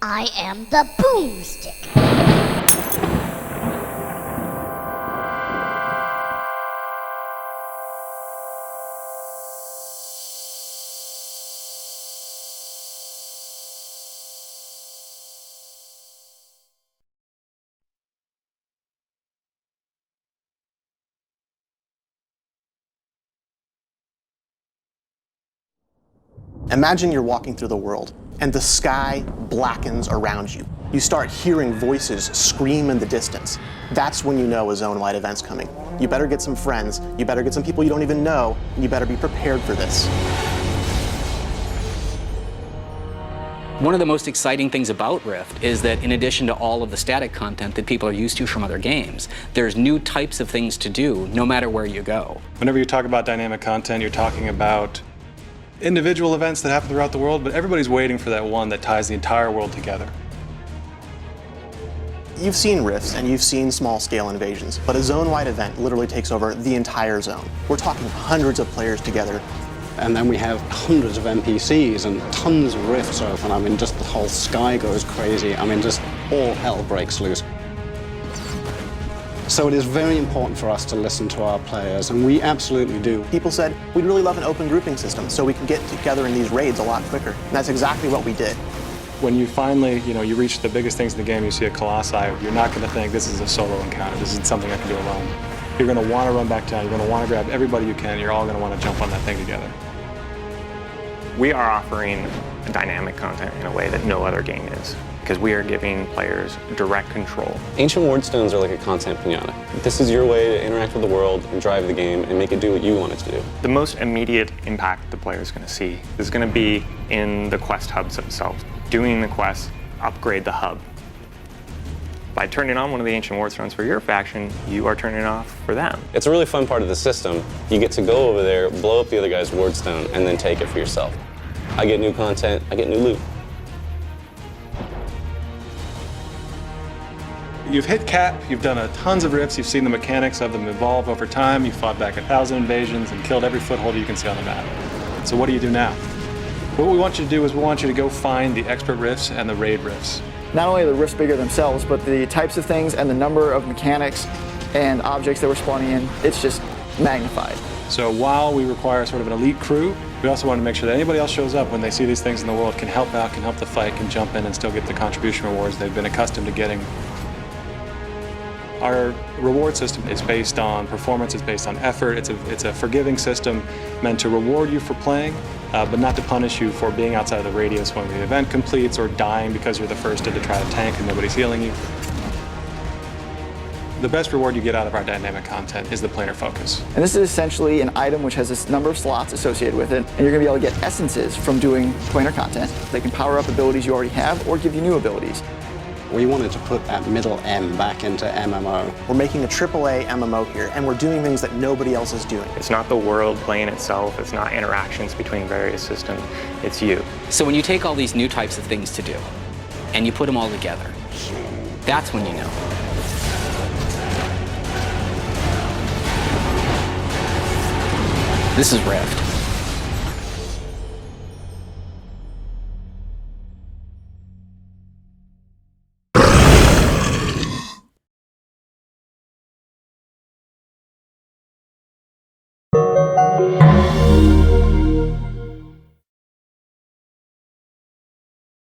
I am the boomstick. Imagine you're walking through the world and the sky blackens around you. You start hearing voices scream in the distance. That's when you know a zone-wide event's coming. You better get some friends, you better get some people you don't even know, and you better be prepared for this. One of the most exciting things about Rift is that in addition to all of the static content that people are used to from other games, there's new types of things to do no matter where you go. Whenever you talk about dynamic content, you're talking about individual events that happen throughout the world, but everybody's waiting for that one that ties the entire world together. You've seen rifts and you've seen small-scale invasions, but a zone-wide event literally takes over the entire zone. We're talking hundreds of players together. And then we have hundreds of NPCs and tons of rifts open. I mean, just the whole sky goes crazy. I mean, just all hell breaks loose. So it is very important for us to listen to our players, and we absolutely do. People said, we'd really love an open grouping system so we can get together in these raids a lot quicker. And that's exactly what we did. When you finally, you reach the biggest things in the game, you see a Colossi, you're not going to think this is a solo encounter, this is something I can do alone. You're going to want to run back down, you're going to want to grab everybody you can, you're all going to want to jump on that thing together. We are offering dynamic content in a way that no other game is, because we are giving players direct control. Ancient Wardstones are like a content pinata. This is your way to interact with the world and drive the game and make it do what you want it to do. The most immediate impact the player is going to see is going to be in the quest hubs themselves. Doing the quests, upgrade the hub. By turning on one of the Ancient Wardstones for your faction, you are turning it off for them. It's a really fun part of the system. You get to go over there, blow up the other guy's Wardstone, and then take it for yourself. I get new content, I get new loot. You've hit cap, you've done tons of rifts, you've seen the mechanics of them evolve over time, you fought back 1,000 invasions and killed every foothold you can see on the map. So what do you do now? What we want you to do is we want you to go find the expert rifts and the raid rifts. Not only are the rifts bigger themselves, but the types of things and the number of mechanics and objects that we're spawning in, it's just magnified. So while we require sort of an elite crew, we also want to make sure that anybody else shows up when they see these things in the world, can help out, can help the fight, can jump in and still get the contribution rewards they've been accustomed to getting. Our reward system is based on performance, it's based on effort, it's a forgiving system meant to reward you for playing, but not to punish you for being outside of the radius when the event completes or dying because you're the first to try to tank and nobody's healing you. The best reward you get out of our dynamic content is the planar focus. And this is essentially an item which has this number of slots associated with it, and you're going to be able to get essences from doing planar content. They can power up abilities you already have or give you new abilities. We wanted to put that middle M back into MMO. We're making a AAA MMO here, and we're doing things that nobody else is doing. It's not the world playing itself, it's not interactions between various systems, it's you. So when you take all these new types of things to do, and you put them all together, that's when you know. This is Rift.